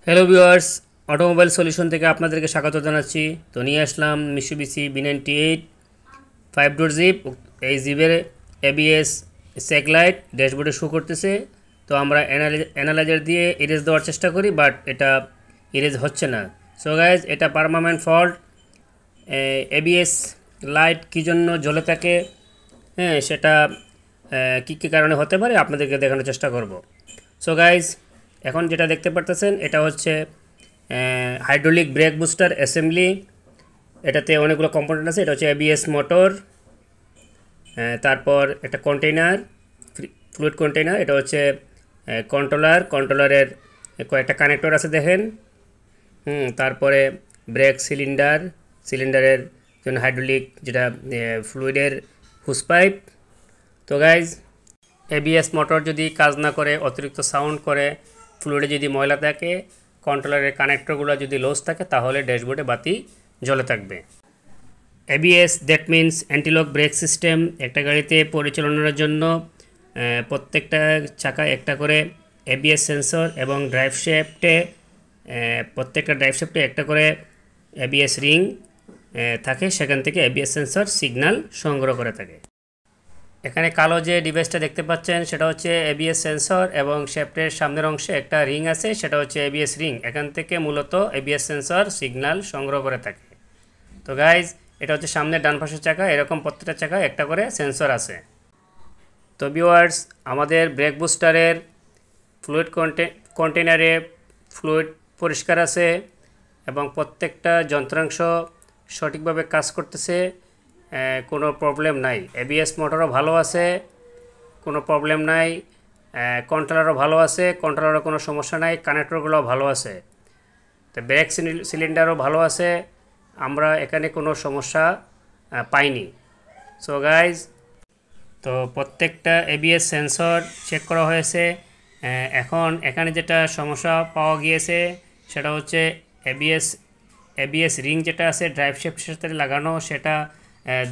Hello viewers, automobile solution থেকে আপনাদেরকে স্বাগত জানাচ্ছি। তো নিয়ে আসলাম মিৎসুবিশি B98 5 ডোর জিপ। এই জিপের এবিএস সেক লাইট ড্যাশবোর্ডে শো করতেছে। তো আমরা অ্যানালাইজার দিয়ে ইরেজ দেওয়ার চেষ্টা করি, বাট এটা ইরেজ হচ্ছে না। সো গাইজ, এটা পার্মানেন্ট ফল্ট। এবিএস লাইট কী জন্য জ্বলে থাকে, হ্যাঁ, সেটা কী কী কারণে হতে পারে আপনাদেরকে দেখানোর চেষ্টা করব। সো গাইজ, এখন যেটা দেখতে পারতেছেন এটা হচ্ছে হাইড্রোলিক ব্রেক বুস্টার অ্যাসেম্বলি। এটাতে অনেকগুলো কম্পোনেন্ট আছে। এটা হচ্ছে এবিএস মোটর, তারপর একটা কন্টেইনার, ফ্লুইড কন্টেইনার। এটা হচ্ছে কন্ট্রোলারের কয়েকটা কানেক্টর আছে দেখেন। তারপরে ব্রেক সিলিন্ডারের জন্য হাইড্রোলিক যেটা ফ্লুইডের হুস পাইপ। তো গাইজ, এবিএস মোটর যদি কাজ না করে, অতিরিক্ত সাউন্ড করে, ফ্লুইডে যদি ময়লা থাকে, কন্ট্রোলারের কানেক্টরগুলো যদি লস থাকে, তাহলে ড্যাশবোর্ডে বাতি জ্বলে থাকবে। ABS that means anti-lock brake system. একটা গাড়িতে পরিচালনার জন্য প্রত্যেকটা চাকায় একটা করে এবিএস সেন্সর এবং প্রত্যেকটা ড্রাইভ শ্যাফটে একটা করে এবিএস রিং থাকে। সেখান থেকে এবিএস সেন্সর সিগন্যাল সংগ্রহ করে থাকে। এখানে কালো যে ডিভাইসটা দেখতে পাচ্ছেন সেটা হচ্ছে এবিএস সেন্সর, এবং শ্যাফটের সামনের অংশে একটা রিং আছে, সেটা হচ্ছে এবিএস রিং। এখান থেকে মূলত এবিএস সেন্সর সিগন্যাল সংগ্রহ করে থাকে। তো গাইজ, এটা হচ্ছে সামনের ডান পাশের চাকা। এরকম প্রত্যেকটা চাকায় একটা করে সেন্সর আছে। তো ভিউয়ার্স, আমাদের ব্রেক বুস্টারের ফ্লুইড কন্টেইনারে ফ্লুইড পরিষ্কার আছে এবং প্রত্যেকটা যন্ত্রাংশ সঠিকভাবে কাজ করতেছে, কোনো প্রবলেম নাই। এবিএস মোটরও ভালো আছে, কোনো প্রবলেম নাই। কন্ট্রোলারও ভালো আছে, কন্ট্রোলারও কোনো সমস্যা নাই। কানেক্টরগুলোও ভালো আছে। তো ব্রেক সিলিন্ডারও ভালো আছে। আমরা এখানে কোনো সমস্যা পাইনি। সো গাইজ, তো প্রত্যেকটা এবিএস সেন্সর চেক করা হয়েছে। এখন এখানে যেটা সমস্যা পাওয়া গিয়েছে সেটা হচ্ছে এবিএস রিং যেটা আছে ড্রাইভ শ্যাফটের সাথে লাগানো, সেটা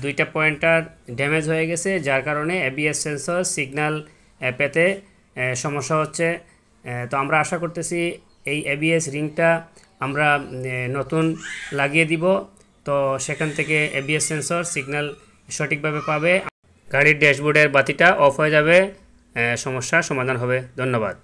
দুইটা পয়েন্টার ড্যামেজ হয়ে গেছে, যার কারণে এবিএস সেন্সর সিগন্যাল পেতে সমস্যা হচ্ছে। তো আমরা আশা করতেছি এই এবিএস রিংটা আমরা নতুন লাগিয়ে দিব। তো সেখান থেকে এবিএস সেন্সর সিগন্যাল সঠিকভাবে পাবে, গাড়ির ড্যাশবোর্ডের বাতিটা অফ হয়ে যাবে, সমস্যার সমাধান হবে। ধন্যবাদ।